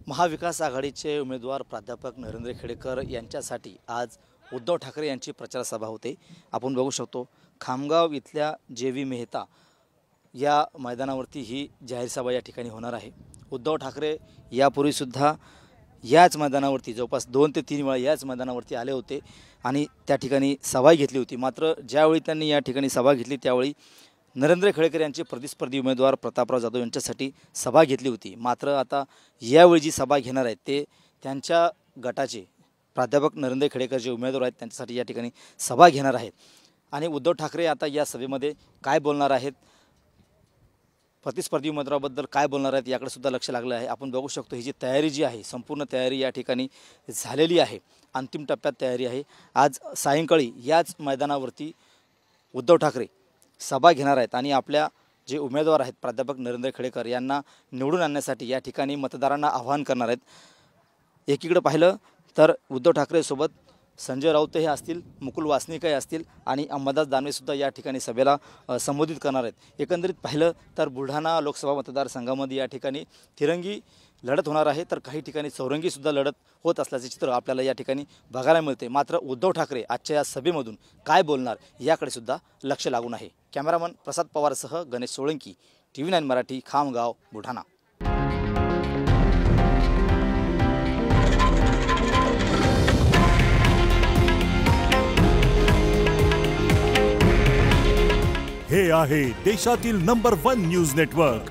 महाविकास आघाडीचे उमेदवार प्राध्यापक नरेंद्र खेडेकर यांच्यासाठी आज उद्धव ठाकरे यांची प्रचार सभा होते। आपण बघू शकतो खामगाव इथल्या जेवी मेहता या मैदानावरती ही जाहीर सभा या ठिकाणी होणार आहे। उद्धव ठाकरे यापूर्वी सुद्धा याच मैदानावरती जवळपास 2 ते 3 वेळा याच मैदानावरती आले होते आणि त्या ठिकाणी सभा घेतली होती। मात्र ज्यावेळी त्यांनी या ठिकाणी सभा घेतली त्यावेळी नरेंद्र खेडेकर यांचे प्रतिस्पर्धी उमेदवार प्रतापराव जाधव यांच्यासाठी सभा घेतली होती। मात्र आता यावेळी जी सभा घेणार आहेत ते त्यांच्या गटाचे प्राध्यापक नरेंद्र खेडेकर जे उमेदवार आहेत त्यांच्यासाठी या ठिकाणी सभा घेणार आहेत आणि उद्धव ठाकरे आता या सभेमध्ये काय बोलणार आहेत, प्रतिस्पर्धी उमेदवाराबद्दल काय बोलणार आहेत याकडे सुद्धा लक्ष लागलं आहे। आपण बघू शकतो ही जी तयारी जी आहे संपूर्ण तयारी या ठिकाणी झालेली आहे, अंतिम टप्प्यात तयारी आहे। आज सायंकाळी याच मैदानावरती उद्धव ठाकरे सभा घेणार आहेत आणि आपल्या जे उमेदवार आहेत प्राध्यापक नरेंद्र खेडेकर यांना निवडून आणण्यासाठी या ठिकाणी मतदारांना आवाहन करणार आहेत। एकीकडे पाहिलं तर उद्धव ठाकरे सोबत संजय राऊत हे असतील, मुकुल वासनिक असतील आणि अंबादास दानवे सुद्धा या ठिकाणी सभेला संबोधित करणार आहेत। एकंदरीत पाहिलं तर बुलढाणा लोकसभा मतदारसंघामध्ये या ठिकाणी तिरंगी लढत होणार आहे, तर काही ठिकाणी चौरंगी सुद्धा लढत होत असल्याचे चित्र आपल्याला या ठिकाणी बघायला मिळते। मात्र उद्धव ठाकरे आजच्या या सभेमधून काय बोलणार याकडे सुद्धा लक्ष लागून आहे। कॅमेरामन प्रसाद पवारसह गणेश सोळंकी, TV9 मराठी, खामगाव, बुलढाणा। हे आहे देशातील नंबर 1 न्यूज नेटवर्क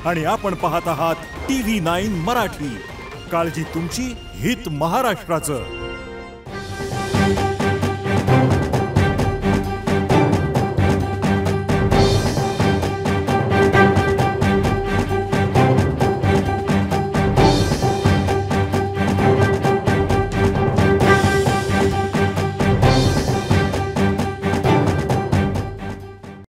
आणि आपण पाहत आहात TV9 मराठी। काळजी तुमची, हित महाराष्ट्राचं।